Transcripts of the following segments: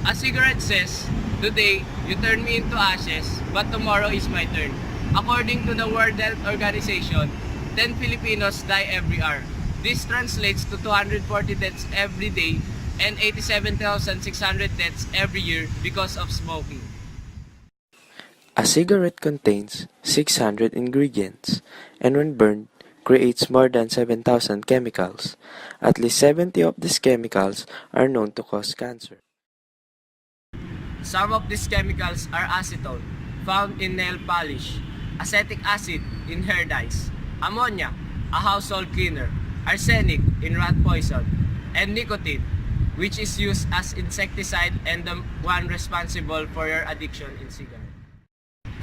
A cigarette says, "Today, you turn me into ashes, but tomorrow is my turn." According to the World Health Organization, 10 Filipinos die every hour. This translates to 240 deaths every day and 87,600 deaths every year because of smoking. A cigarette contains 600 ingredients, and when burned, creates more than 7,000 chemicals. At least 70 of these chemicals are known to cause cancer. Some of these chemicals are acetone, found in nail polish, acetic acid in hair dyes, ammonia, a household cleaner, arsenic in rat poison, and nicotine, which is used as insecticide and the one responsible for your addiction in cigarettes.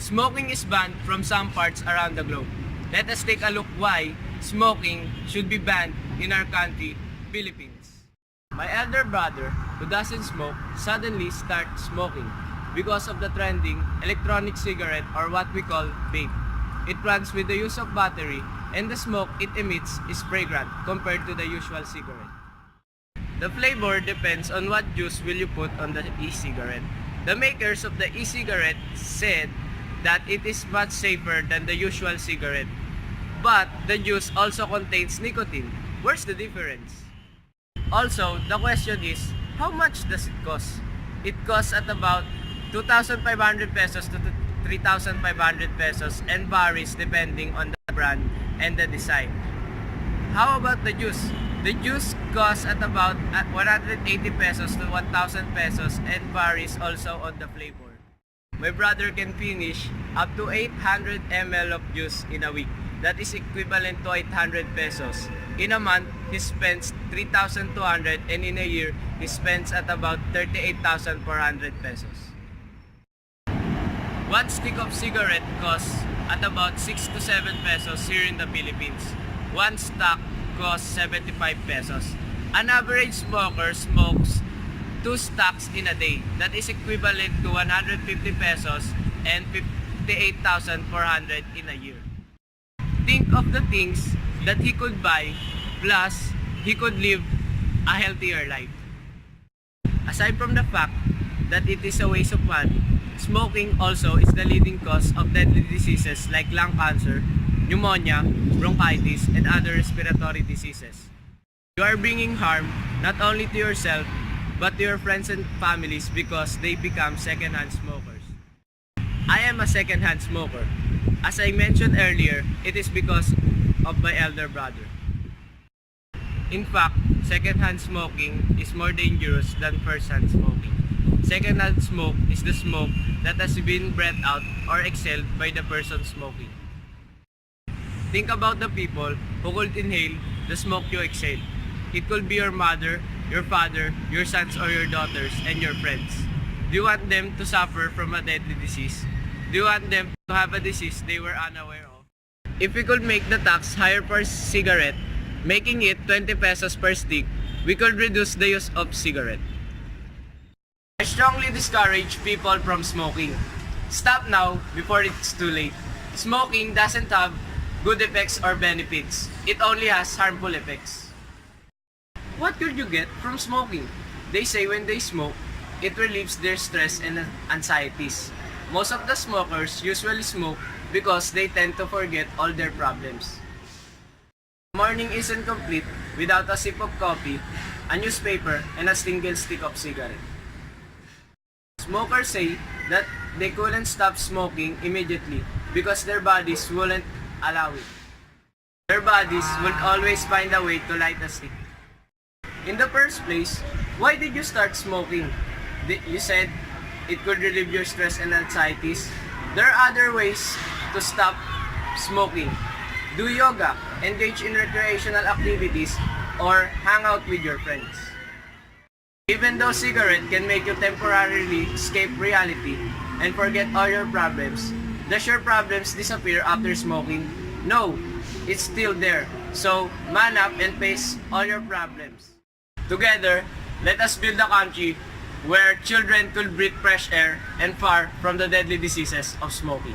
Smoking is banned from some parts around the globe. Let us take a look why smoking should be banned in our country, Philippines. My elder brother, who doesn't smoke, suddenly starts smoking because of the trending electronic cigarette, or what we call vape. It runs with the use of battery, and the smoke it emits is fragrant compared to the usual cigarette. The flavor depends on what juice will you put on the e-cigarette. The makers of the e-cigarette said that it is much safer than the usual cigarette. But the juice also contains nicotine. Where's the difference? Also, the question is, how much does it cost? It costs at about 2,500 pesos to 3,500 pesos and varies depending on the brand and the design. How about the juice? The juice costs at about 180 pesos to 1,000 pesos and varies also on the flavor. My brother can finish up to 800 ml of juice in a week. That is equivalent to 800 pesos. In a month, he spends 3,200, and in a year, he spends at about 38,400 pesos. One stick of cigarette costs at about 6 to 7 pesos here in the Philippines. One stack costs 75 pesos. An average smoker smokes 2 stacks in a day. That is equivalent to 150 pesos and 58,400 in a year. Think of the things that he could buy, plus he could live a healthier life. Aside from the fact that it is a waste of money, smoking also is the leading cause of deadly diseases like lung cancer, pneumonia, bronchitis, and other respiratory diseases. You are bringing harm not only to yourself, but to your friends and families because they become second-hand smokers. I am a second-hand smoker. As I mentioned earlier, it is because of my elder brother. In fact, second-hand smoking is more dangerous than first-hand smoking. Second-hand smoke is the smoke that has been breathed out or exhaled by the person smoking. Think about the people who could inhale the smoke you exhale. It could be your mother, your father, your sons or your daughters, and your friends. Do you want them to suffer from a deadly disease? Do you want them to have a disease they were unaware of? If we could make the tax higher per cigarette, making it 20 pesos per stick, we could reduce the use of cigarette. I strongly discourage people from smoking. Stop now before it's too late. Smoking doesn't have good effects or benefits. It only has harmful effects. What could you get from smoking? They say when they smoke, it relieves their stress and anxieties. Most of the smokers usually smoke because they tend to forget all their problems. The morning isn't complete without a sip of coffee, a newspaper, and a single stick of cigarette. Smokers say that they couldn't stop smoking immediately because their bodies wouldn't allow it. Their bodies would always find a way to light a stick. In the first place, why did you start smoking? You said it could relieve your stress and anxieties. There are other ways to stop smoking. Do yoga, engage in recreational activities, or hang out with your friends. Even though cigarette can make you temporarily escape reality and forget all your problems, does your problems disappear after smoking? No, it's still there. So, man up and face all your problems. Together, let us build a country where children could breathe fresh air and far from the deadly diseases of smoking.